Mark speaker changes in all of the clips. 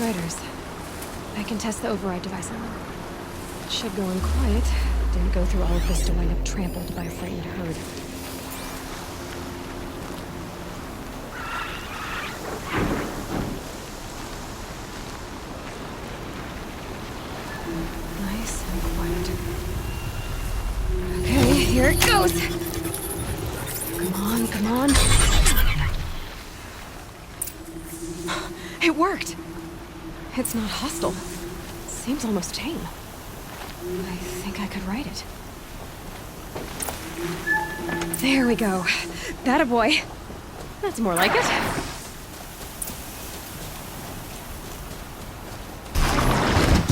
Speaker 1: Striders. I can test the override device on them. It should go in quiet. Didn't go through all of this to wind up trampled by a frightened herd. Nice and quiet. Okay, here it goes! Come on, come on. It worked! It's not hostile. Seems almost tame. I think I could write it. There we go. That a boy. That's more like it.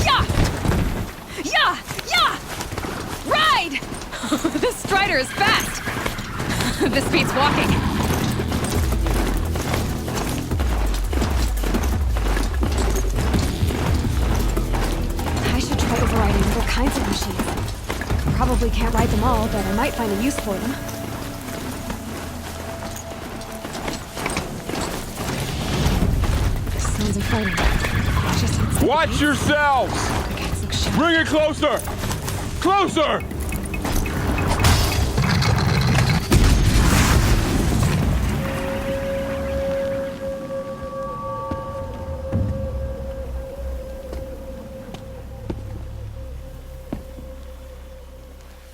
Speaker 1: Yeah! Yeah! Yeah! Ride! This Strider is fast! This beats walking. I should try overriding other kinds of machines. Probably can't ride them all, but I might find a use for them. Sounds of fighting. Just
Speaker 2: watch yourselves! Bring it closer! Closer!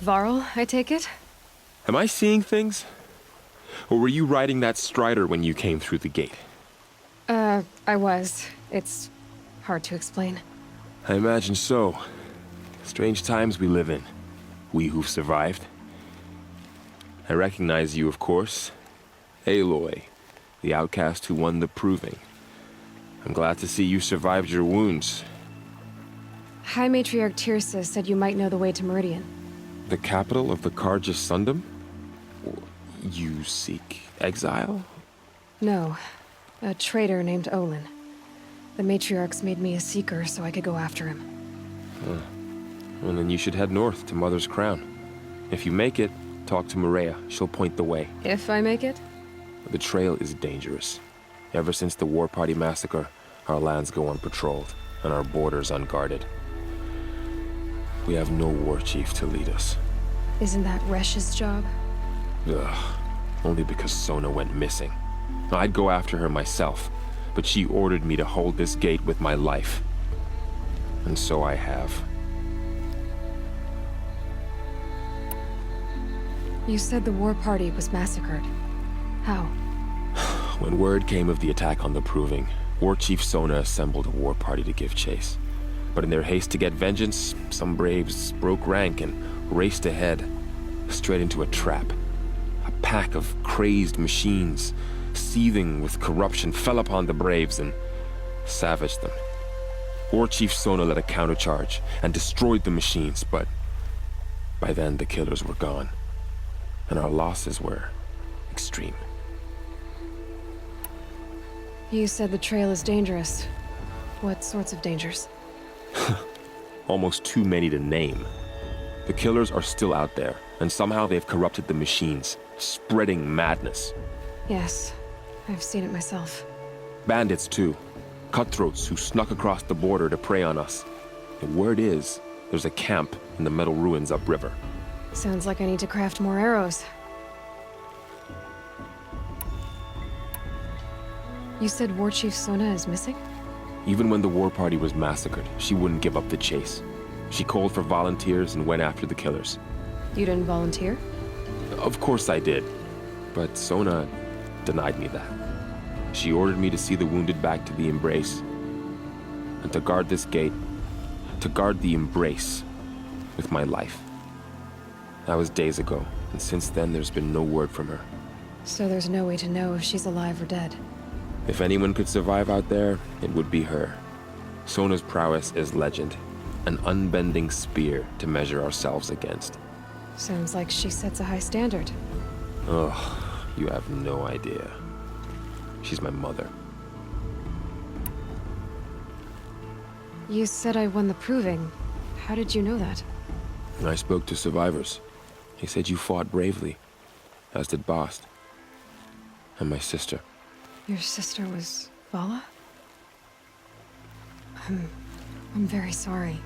Speaker 1: Varl, I take it?
Speaker 2: Am I seeing things? Or were you riding that Strider when you came through the gate?
Speaker 1: I was. It's hard to explain.
Speaker 2: I imagine so. Strange times we live in. We who've survived. I recognize you, of course. Aloy, the outcast who won the proving. I'm glad to see you survived your wounds.
Speaker 1: High Matriarch Tirsa said you might know the way to Meridian.
Speaker 2: The capital of the Carja Sundom? You seek exile?
Speaker 1: No. A traitor named Olin. The Matriarchs made me a seeker so I could go after him.
Speaker 2: Well, then you should head north to Mother's Crown. If you make it, talk to Maria. She'll point the way.
Speaker 1: If I make it?
Speaker 2: The trail is dangerous. Ever since the War Party massacre, our lands go unpatrolled, and our borders unguarded. We have no war chief to lead us.
Speaker 1: Isn't that Resh's job?
Speaker 2: Ugh. Only because Sona went missing. I'd go after her myself, but she ordered me to hold this gate with my life. And so I have.
Speaker 1: You said the War Party was massacred. How?
Speaker 2: When word came of the attack on the Proving, War Chief Sona assembled a war party to give chase. But in their haste to get vengeance, some braves broke rank and raced ahead, straight into a trap. A pack of crazed machines, seething with corruption, fell upon the braves and savaged them. War Chief Sona led a countercharge and destroyed the machines, but by then the killers were gone, and our losses were extreme.
Speaker 1: You said the trail is dangerous. What sorts of dangers?
Speaker 2: Almost too many to name. The killers are still out there, and somehow they've corrupted the machines, spreading madness.
Speaker 1: Yes, I've seen it myself.
Speaker 2: Bandits, too. Cutthroats who snuck across the border to prey on us. The word is, there's a camp in the metal ruins upriver.
Speaker 1: Sounds like I need to craft more arrows. You said War Chief Sona is missing?
Speaker 2: Even when the war party was massacred, she wouldn't give up the chase. She called for volunteers and went after the killers.
Speaker 1: You didn't volunteer?
Speaker 2: Of course I did, but Sona denied me that. She ordered me to see the wounded back to the Embrace, and to guard this gate, to guard the Embrace with my life. That was days ago, and since then there's been no word from her.
Speaker 1: So there's no way to know if she's alive or dead.
Speaker 2: If anyone could survive out there, it would be her. Sona's prowess is legend, an unbending spear to measure ourselves against.
Speaker 1: Sounds like she sets a high standard.
Speaker 2: Ugh, you have no idea. She's my mother.
Speaker 1: You said I won the Proving. How did you know that?
Speaker 2: I spoke to survivors. They said you fought bravely, as did Bast. And my sister.
Speaker 1: Your sister was Vala? I'm very sorry.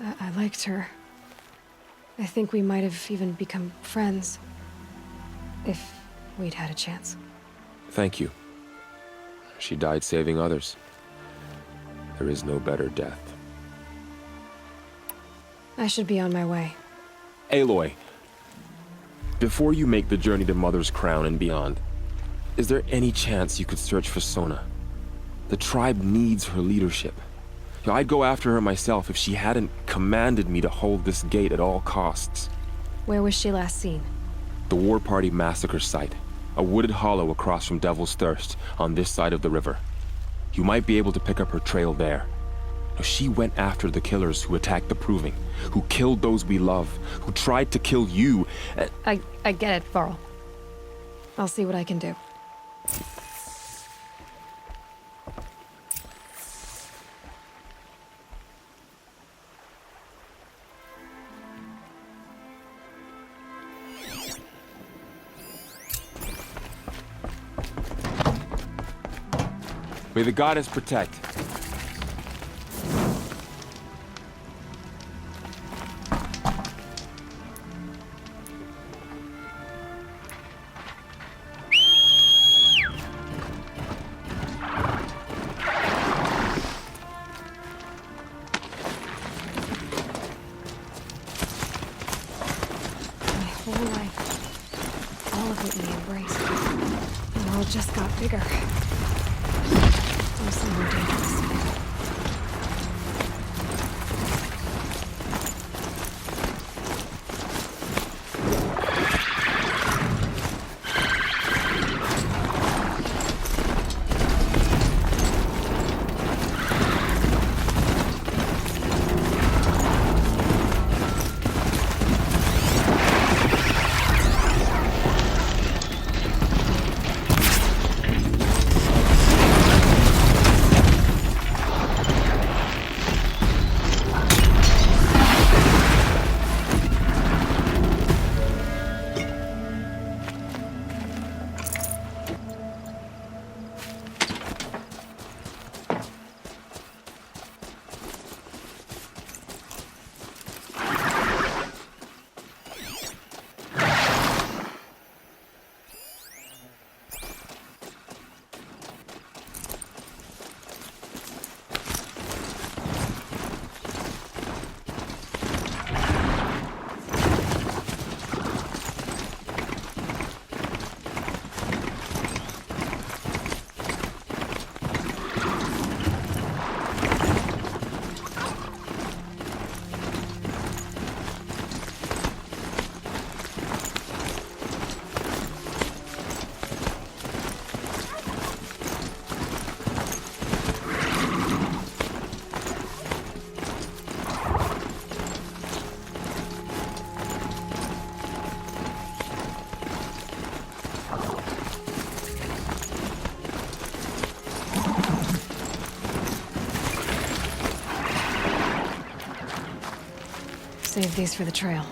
Speaker 1: I liked her. I think we might have even become friends. If we'd had a chance.
Speaker 2: Thank you. She died saving others. There is no better death.
Speaker 1: I should be on my way.
Speaker 2: Aloy, before you make the journey to Mother's Crown and beyond, is there any chance you could search for Sona? The tribe needs her leadership. I'd go after her myself if she hadn't commanded me to hold this gate at all costs.
Speaker 1: Where was she last seen?
Speaker 2: The War Party massacre site. A wooded hollow across from Devil's Thirst, on this side of the river. You might be able to pick up her trail there. She went after the killers who attacked the Proving, who killed those we love, who tried to kill you.
Speaker 1: I get it, Varl. I'll see what I can do.
Speaker 2: May the goddess protect.
Speaker 1: My whole life, all of it we embraced. The world just got bigger. Mostly more dangerous. Save these for the trail.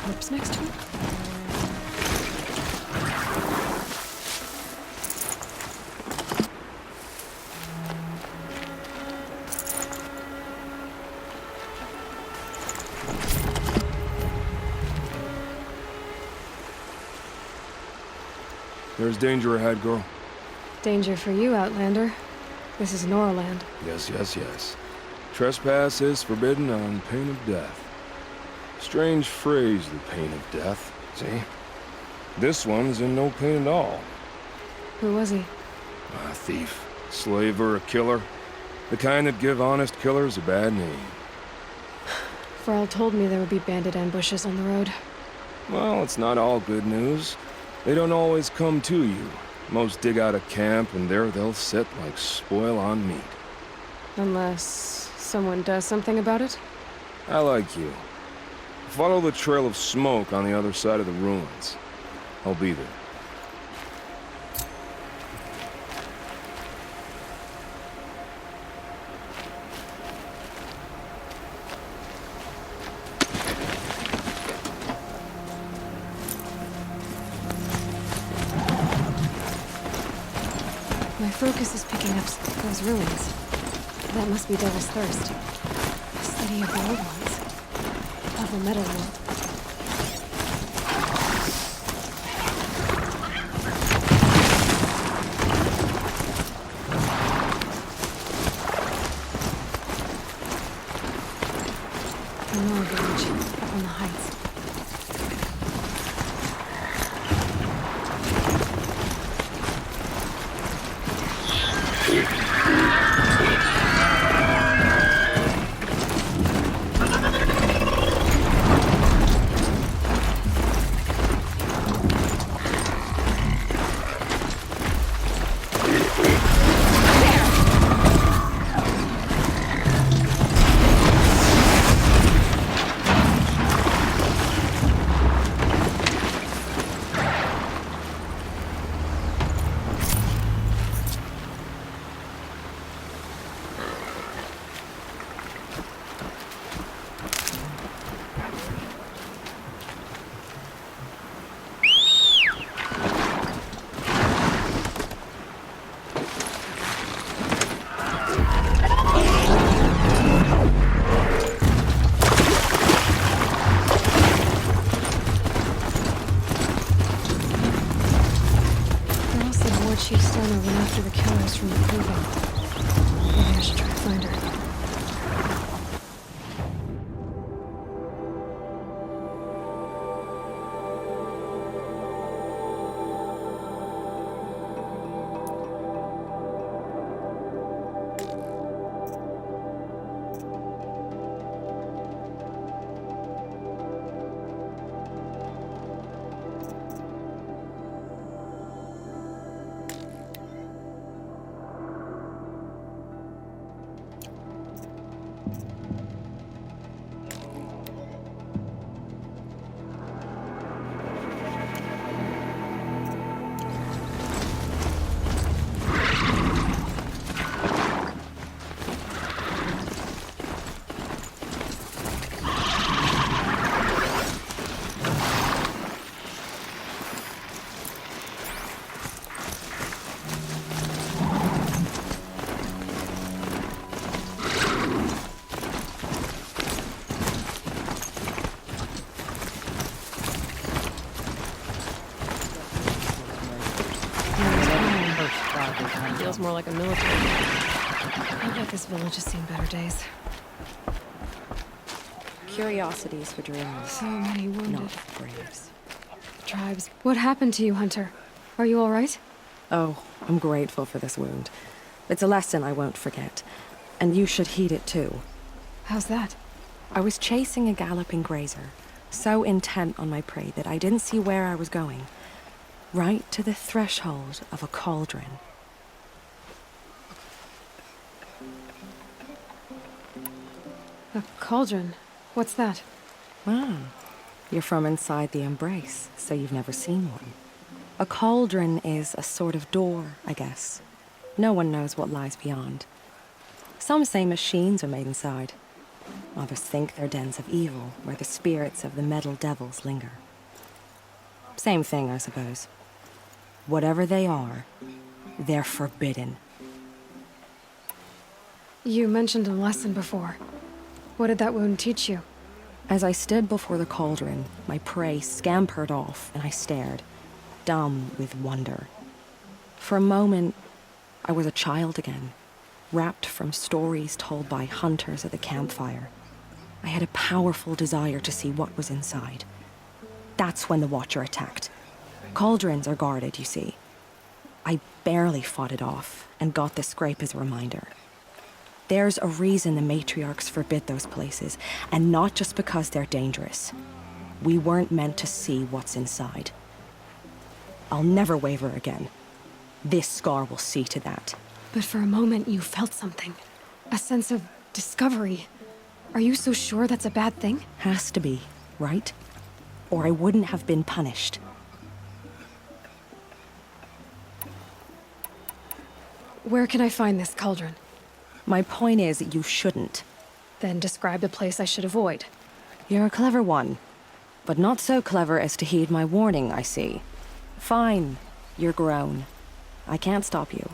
Speaker 1: corpse next to him?
Speaker 3: There's danger ahead, girl.
Speaker 1: Danger for you, Outlander. This is Norland.
Speaker 3: Yes, yes, yes. Trespass is forbidden on pain of death. Strange phrase, the pain of death. See? This one's in no pain at all.
Speaker 1: Who was he?
Speaker 3: A thief, slaver, a killer. The kind that give honest killers a bad name.
Speaker 1: Frall told me there would be bandit ambushes on the road.
Speaker 3: Well, it's not all good news. They don't always come to you. Most dig out a camp, and there they'll sit like spoil on meat.
Speaker 1: Unless someone does something about it?
Speaker 3: I like you. Follow the trail of smoke on the other side of the ruins. I'll be there.
Speaker 1: My focus is picking up those ruins. That must be Devil's Thirst. A city of the old ones. Of the metal world. The Nora village, up on the heights. Chief Sona went after the killers from the proving. Maybe I should try to find her. Feels more like a military base. I bet this village has seen better days.
Speaker 4: Curiosities for dreamers,
Speaker 1: So many wounded.
Speaker 4: not braves.
Speaker 1: Tribes. What happened to you, Hunter? Are you all right?
Speaker 4: Oh, I'm grateful for this wound. It's a lesson I won't forget. And you should heed it too.
Speaker 1: How's that?
Speaker 4: I was chasing a galloping grazer, so intent on my prey that I didn't see where I was going. Right to the threshold of a cauldron.
Speaker 1: A cauldron. What's that?
Speaker 4: Ah, you're from inside the Embrace, so you've never seen one. A cauldron is a sort of door, I guess. No one knows what lies beyond. Some say machines are made inside. Others think they're dens of evil, where the spirits of the metal devils linger. Same thing, I suppose. Whatever they are, they're forbidden.
Speaker 1: You mentioned a lesson before. What did that wound teach you?
Speaker 4: As I stood before the cauldron, my prey scampered off, and I stared, dumb with wonder. For a moment, I was a child again, wrapped from stories told by hunters at the campfire. I had a powerful desire to see what was inside. That's when the Watcher attacked. Cauldrons are guarded, you see. I barely fought it off, and got the scrape as a reminder. There's a reason the matriarchs forbid those places, and not just because they're dangerous. We weren't meant to see what's inside. I'll never waver again. This scar will see to that.
Speaker 1: But for a moment you felt something. A sense of discovery. Are you so sure that's a bad thing?
Speaker 4: Has to be, right? Or I wouldn't have been punished.
Speaker 1: Where can I find this cauldron?
Speaker 4: My point is, you shouldn't.
Speaker 1: Then describe the place I should avoid.
Speaker 4: You're a clever one, but not so clever as to heed my warning, I see. Fine, you're grown. I can't stop you.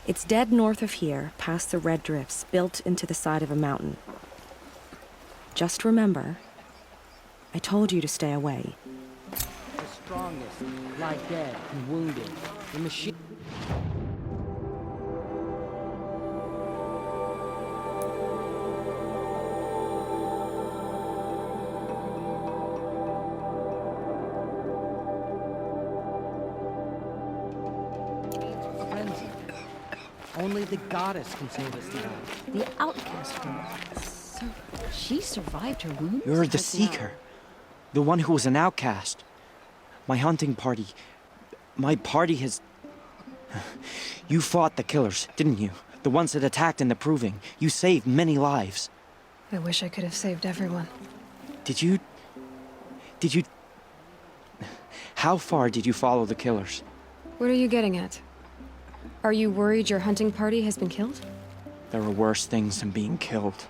Speaker 4: It's dead north of here, past the red drifts built into the side of a mountain. Just remember, I told you to stay away.
Speaker 5: The strongest lie dead and wounded. The machine... frenzy. Only the goddess can save us now.
Speaker 6: The outcast woman. So she survived her wounds?
Speaker 5: You're the
Speaker 6: But
Speaker 5: Seeker. The one who was an outcast. My hunting party. My party has... You fought the killers, didn't you? The ones that attacked in the Proving. You saved many lives.
Speaker 1: I wish I could have saved everyone.
Speaker 5: Did you... How far did you follow the killers?
Speaker 1: What are you getting at? Are you worried your hunting party has been killed?
Speaker 5: There are worse things than being killed.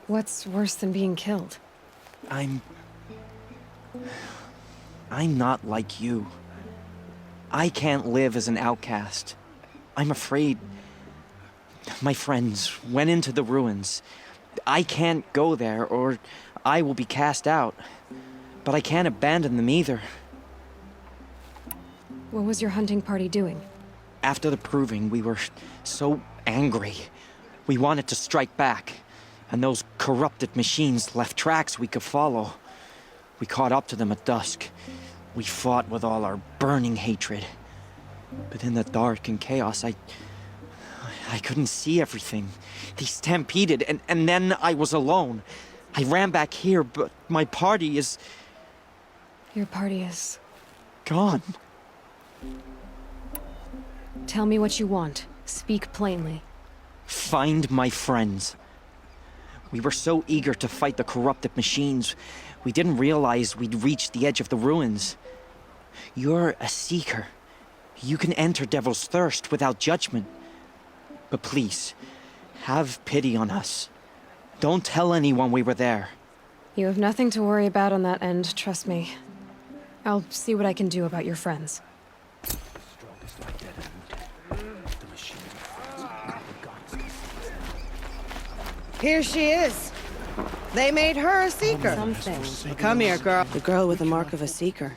Speaker 1: What's worse than being killed?
Speaker 5: I'm not like you. I can't live as an outcast. I'm afraid... My friends went into the ruins. I can't go there, or I will be cast out. But I can't abandon them either.
Speaker 1: What was your hunting party doing?
Speaker 5: After the Proving, we were so angry. We wanted to strike back. And those corrupted machines left tracks we could follow. We caught up to them at dusk. We fought with all our burning hatred. But in the dark and chaos, I couldn't see everything. They stampeded, and then I was alone. I ran back here, but my party is...
Speaker 1: Your party is...
Speaker 5: gone.
Speaker 1: Tell me what you want. Speak plainly.
Speaker 5: Find my friends. We were so eager to fight the corrupted machines, we didn't realize we'd reached the edge of the ruins. You're a Seeker. You can enter Devil's Thirst without judgment. But please, have pity on us. Don't tell anyone we were there.
Speaker 1: You have nothing to worry about on that end, trust me. I'll see what I can do about your friends.
Speaker 7: Here she is. They made her a Seeker.
Speaker 4: Something.
Speaker 7: Come here, girl. The girl with the mark of a Seeker.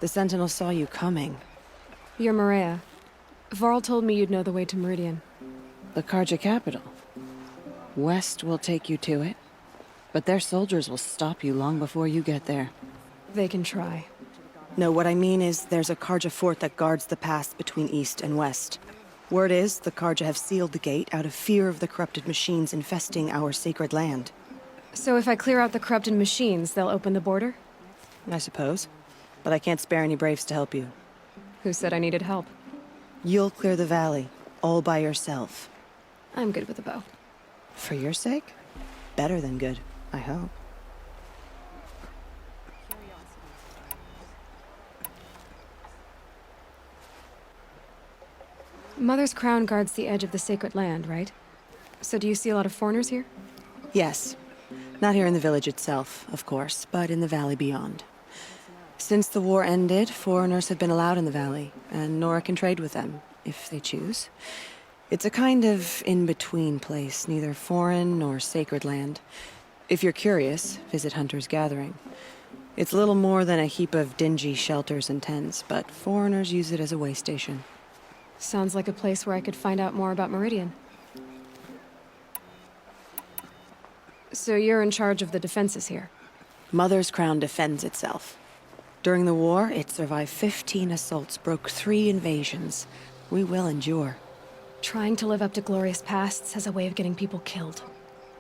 Speaker 7: The Sentinel saw you coming.
Speaker 1: You're Maria. Varl told me you'd know the way to Meridian.
Speaker 7: The Karja capital. West will take you to it, but their soldiers will stop you long before you get there.
Speaker 1: They can try.
Speaker 7: No, what I mean is there's a Karja fort that guards the pass between East and West. Word is, the Karja have sealed the gate out of fear of the corrupted machines infesting our sacred land.
Speaker 1: So if I clear out the corrupted machines, they'll open the border?
Speaker 7: I suppose. But I can't spare any braves to help you.
Speaker 1: Who said I needed help?
Speaker 7: You'll clear the valley, all by yourself.
Speaker 1: I'm good with a bow.
Speaker 7: For your sake? Better than good, I hope.
Speaker 1: Mother's crown guards the edge of the sacred land, right? So do you see a lot of foreigners here?
Speaker 7: Yes. Not here in the village itself, of course, but in the valley beyond. Since the war ended, foreigners have been allowed in the valley, and Nora can trade with them, if they choose. It's a kind of in-between place, neither foreign nor sacred land. If you're curious, visit Hunter's Gathering. It's little more than a heap of dingy shelters and tents, but foreigners use it as a way station.
Speaker 1: Sounds like a place where I could find out more about Meridian. So you're in charge of the defenses here?
Speaker 7: Mother's Crown defends itself. During the war, it survived 15 assaults, broke 3 invasions. We will endure.
Speaker 1: Trying to live up to glorious pasts has a way of getting people killed.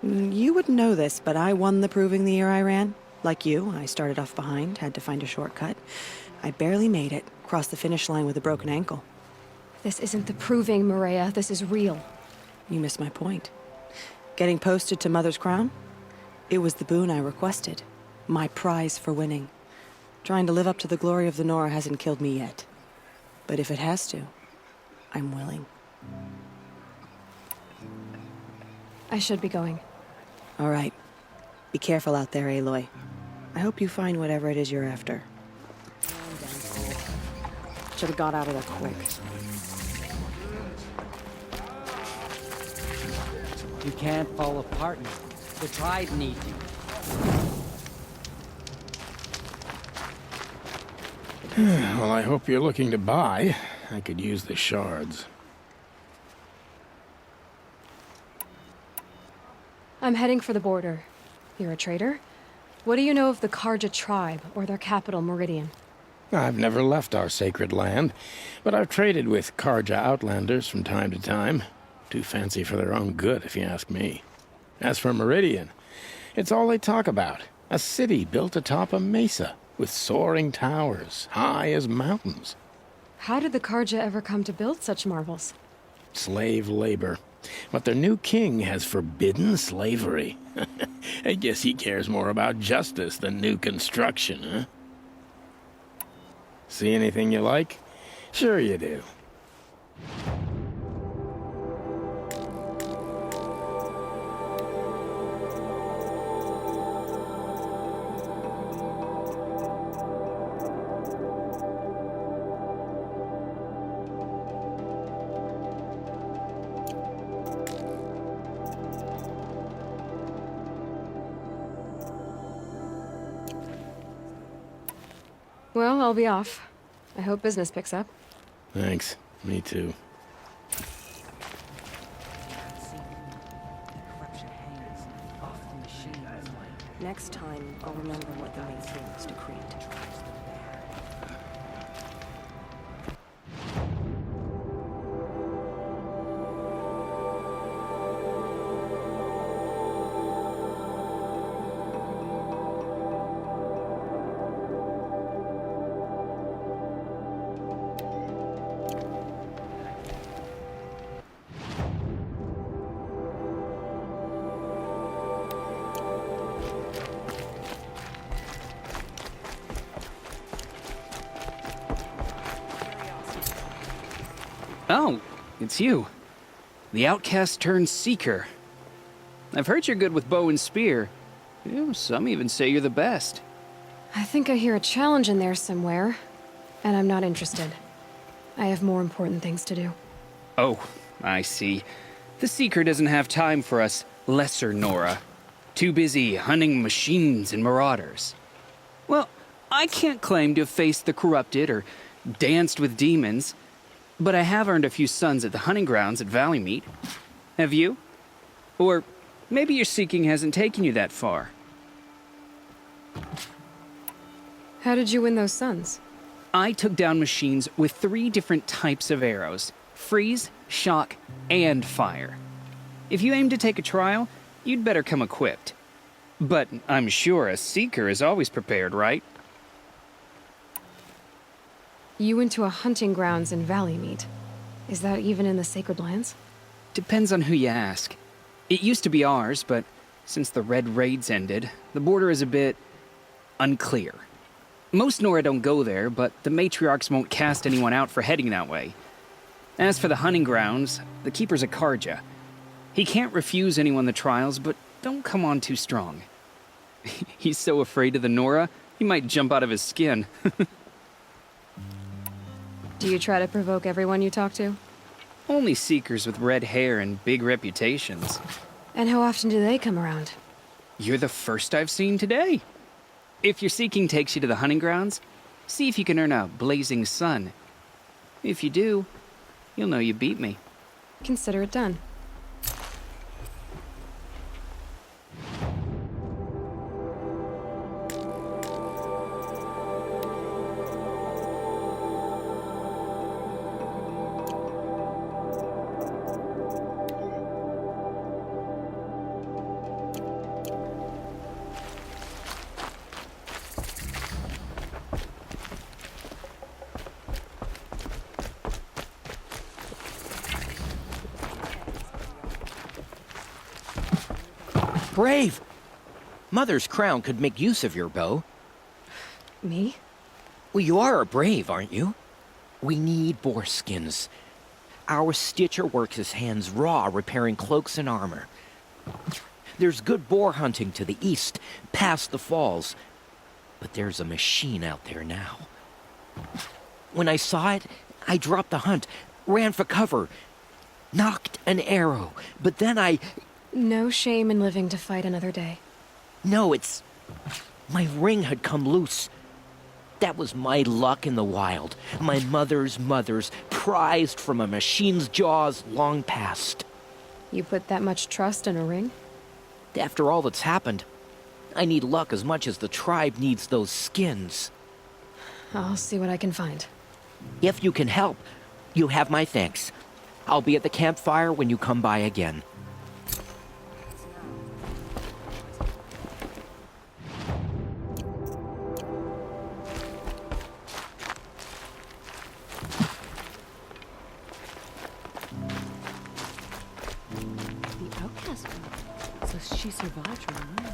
Speaker 7: You wouldn't know this, but I won the proving the year I ran. Like you, I started off behind, had to find a shortcut. I barely made it, crossed the finish line with a broken ankle.
Speaker 1: This isn't the proving, Maria. This is real.
Speaker 7: You missed my point. Getting posted to Mother's Crown? It was the boon I requested. My prize for winning. Trying to live up to the glory of the Nora hasn't killed me yet. But if it has to, I'm willing.
Speaker 1: I should be going.
Speaker 7: All right. Be careful out there, Aloy. I hope you find whatever it is you're after.
Speaker 4: Should have got out of there quick.
Speaker 8: You can't fall apart now. The tribe needs you.
Speaker 9: Well, I hope you're looking to buy. I could use the shards.
Speaker 1: I'm heading for the border. You're a trader? What do you know of the Karja tribe, or their capital, Meridian?
Speaker 9: I've never left our sacred land, but I've traded with Karja outlanders from time to time. Too fancy for their own good, if you ask me. As for Meridian, it's all they talk about. A city built atop a mesa, with soaring towers, high as mountains.
Speaker 1: How did the Karja ever come to build such marvels?
Speaker 9: Slave labor. But their new king has forbidden slavery. I guess he cares more about justice than new construction, huh? See anything you like? Sure you do.
Speaker 1: Well, I'll be off. I hope business picks up.
Speaker 9: Thanks. Me too.
Speaker 4: Next time, I'll remember what the main thing was decreed.
Speaker 10: Oh, it's you. The outcast turned seeker. I've heard you're good with bow and spear. Some even say you're the best.
Speaker 1: I think I hear a challenge in there somewhere, and I'm not interested. I have more important things to do.
Speaker 10: Oh, I see. The seeker doesn't have time for us lesser Nora. Too busy hunting machines and marauders. Well, I can't claim to have faced the corrupted or danced with demons, but I have earned a few sons at the hunting grounds at Valleymeet. Have you? Or maybe your seeking hasn't taken you that far.
Speaker 1: How did you win those sons?
Speaker 10: I took down machines with 3 different types of arrows: freeze, shock, and fire. If you aim to take a trial, you'd better come equipped. But I'm sure a seeker is always prepared, right?
Speaker 1: You went to a hunting grounds in Valleymeet. Is that even in the Sacred Lands?
Speaker 10: Depends on who you ask. It used to be ours, but since the Red Raids ended, the border is a bit unclear. Most Nora don't go there, but the matriarchs won't cast anyone out for heading that way. As for the hunting grounds, the keeper's a Karja. He can't refuse anyone the trials, but don't come on too strong. He's so afraid of the Nora, he might jump out of his skin.
Speaker 1: Do you try to provoke everyone you talk to?
Speaker 10: Only seekers with red hair and big reputations.
Speaker 1: And how often do they come around?
Speaker 10: You're the first I've seen today. If your seeking takes you to the hunting grounds, see if you can earn a blazing sun. If you do, you'll know you beat me.
Speaker 1: Consider it done.
Speaker 11: Brave! Mother's crown could make use of your bow.
Speaker 1: Me?
Speaker 11: Well, you are a brave, aren't you? We need boar skins. Our stitcher works his hands raw repairing cloaks and armor. There's good boar hunting to the east, past the falls. But there's a machine out there now. When I saw it, I dropped the hunt, ran for cover, knocked an arrow, but then
Speaker 1: No shame in living to fight another day.
Speaker 11: No, it's... my ring had come loose. That was my luck in the wild. My mother's prized from a machine's jaws long past.
Speaker 1: You put that much trust in a ring?
Speaker 11: After all that's happened, I need luck as much as the tribe needs those skins.
Speaker 1: I'll see what I can find.
Speaker 11: If you can help, you have my thanks. I'll be at the campfire when you come by again.
Speaker 6: The outcast girl. So she survived her wounds.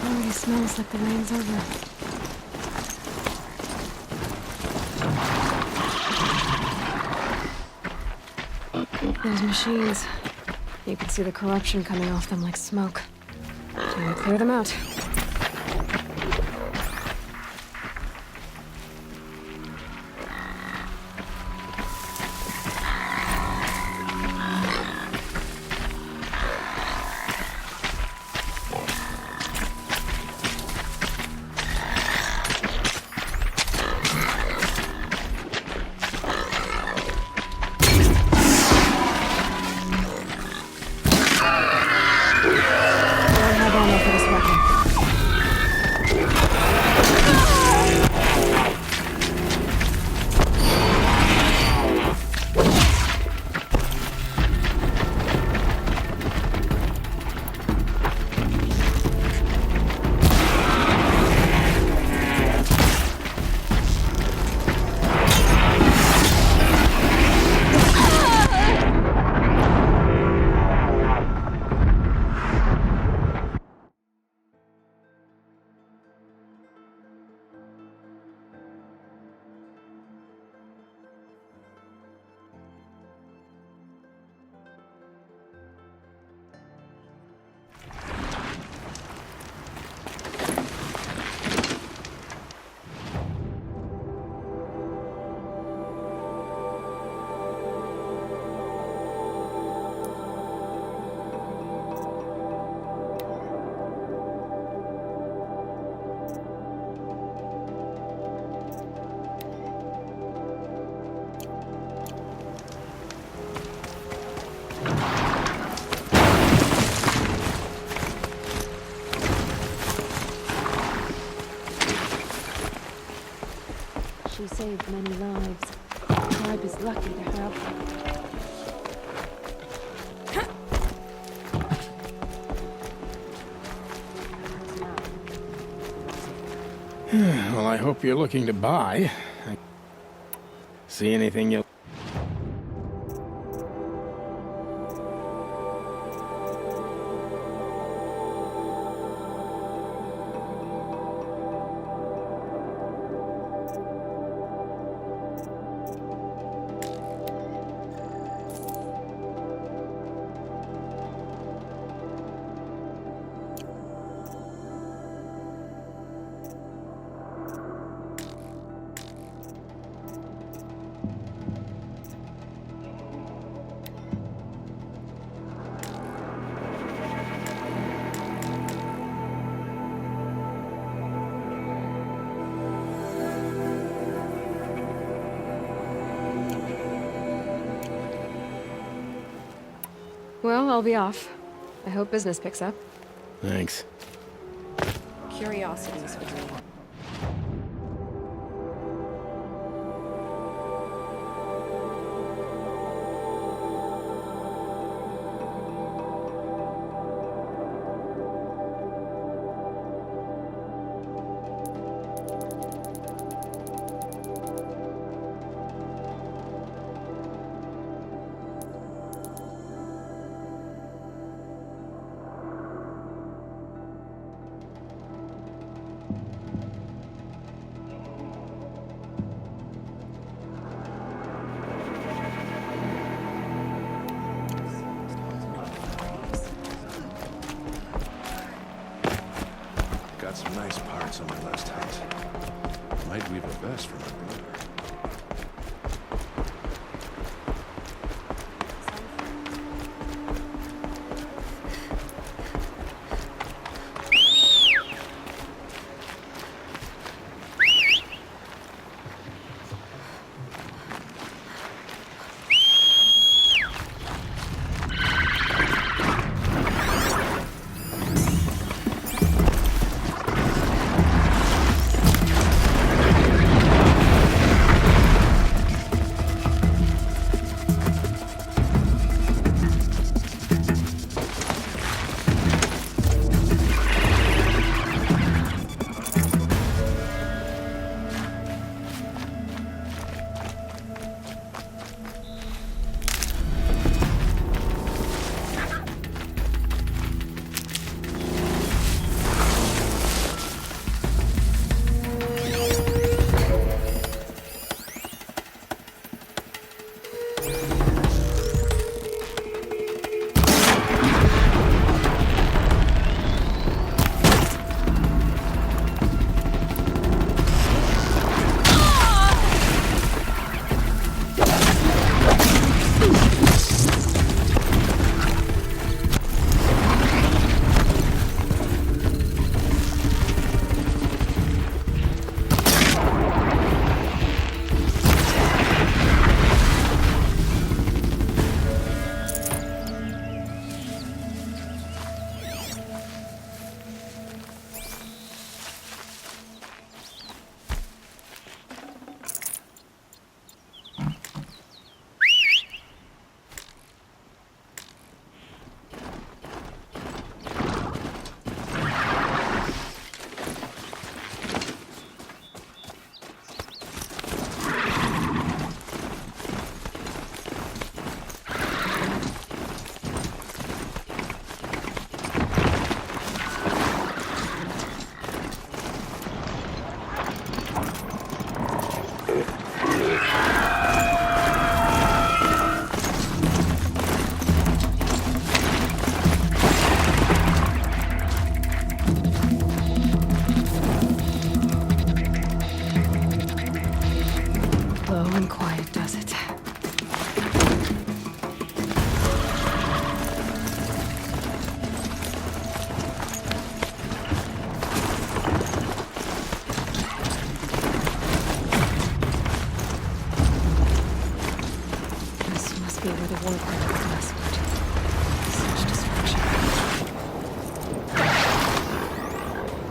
Speaker 1: Already smells like the rain's over. Those machines. You can see the corruption coming off them like smoke. Time to clear them out. I don't have ammo for this weapon.
Speaker 4: saved many lives. The tribe is lucky to have
Speaker 9: them. Well, I hope you're looking to buy. See anything you'll...
Speaker 1: Well, I'll be off. I hope business picks up.
Speaker 9: Thanks.
Speaker 4: curiosities with me.
Speaker 12: Got some nice parts on my last hunt. Might weave a vest for my brother.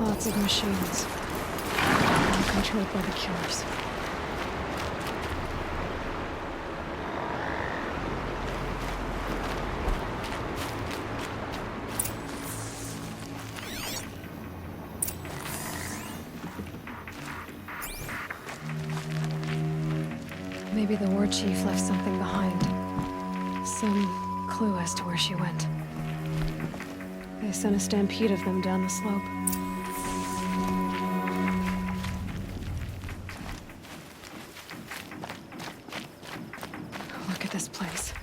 Speaker 1: Lots of machines. All controlled by the killers. Maybe the war chief left something behind. Some clue as to where she went. They sent a stampede of them down the slope. Look at this place.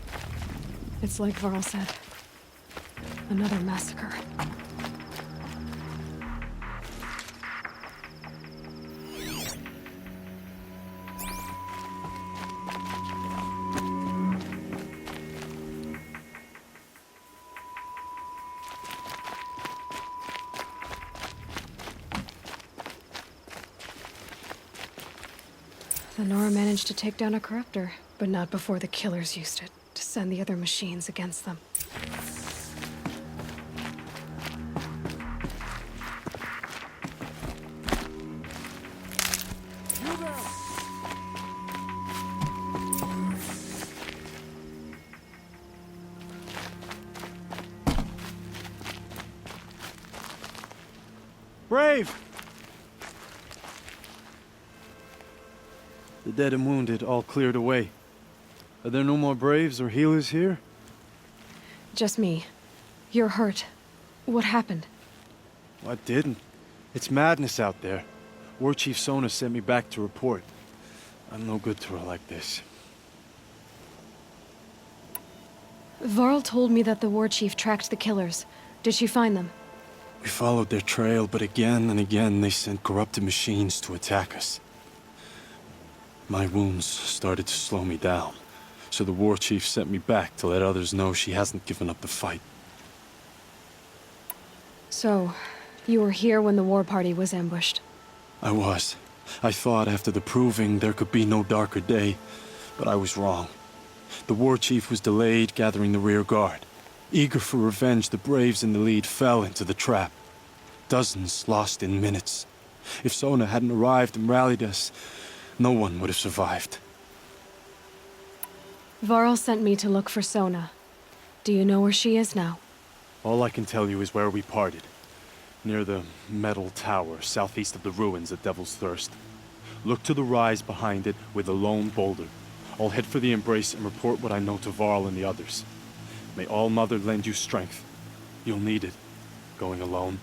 Speaker 1: It's like Varl said. Another massacre. The Nora managed to take down a corruptor, but not before the killers used it to send the other machines against them.
Speaker 13: Brave! The dead and wounded all cleared away. Are there no more Braves or healers here?
Speaker 1: Just me. You're hurt. What happened?
Speaker 13: I didn't. It's madness out there. War Chief Sona sent me back to report. I'm no good to her like this.
Speaker 1: Varl told me that the war chief tracked the killers. Did she find them?
Speaker 13: We followed their trail, but again and again they sent corrupted machines to attack us. My wounds started to slow me down, so the war chief sent me back to let others know she hasn't given up the fight.
Speaker 1: So, you were here when the war party was ambushed?
Speaker 13: I was. I thought after the proving there could be no darker day, but I was wrong. The war chief was delayed gathering the rear guard. Eager for revenge, the Braves in the lead fell into the trap. Dozens lost in minutes. If Sona hadn't arrived and rallied us, no one would have survived.
Speaker 1: Varl sent me to look for Sona. Do you know where she is now?
Speaker 13: All I can tell you is where we parted. Near the metal tower, southeast of the ruins at Devil's Thirst. Look to the rise behind it with a lone boulder. I'll head for the embrace and report what I know to Varl and the others. May All Mother lend you strength. You'll need it, going alone.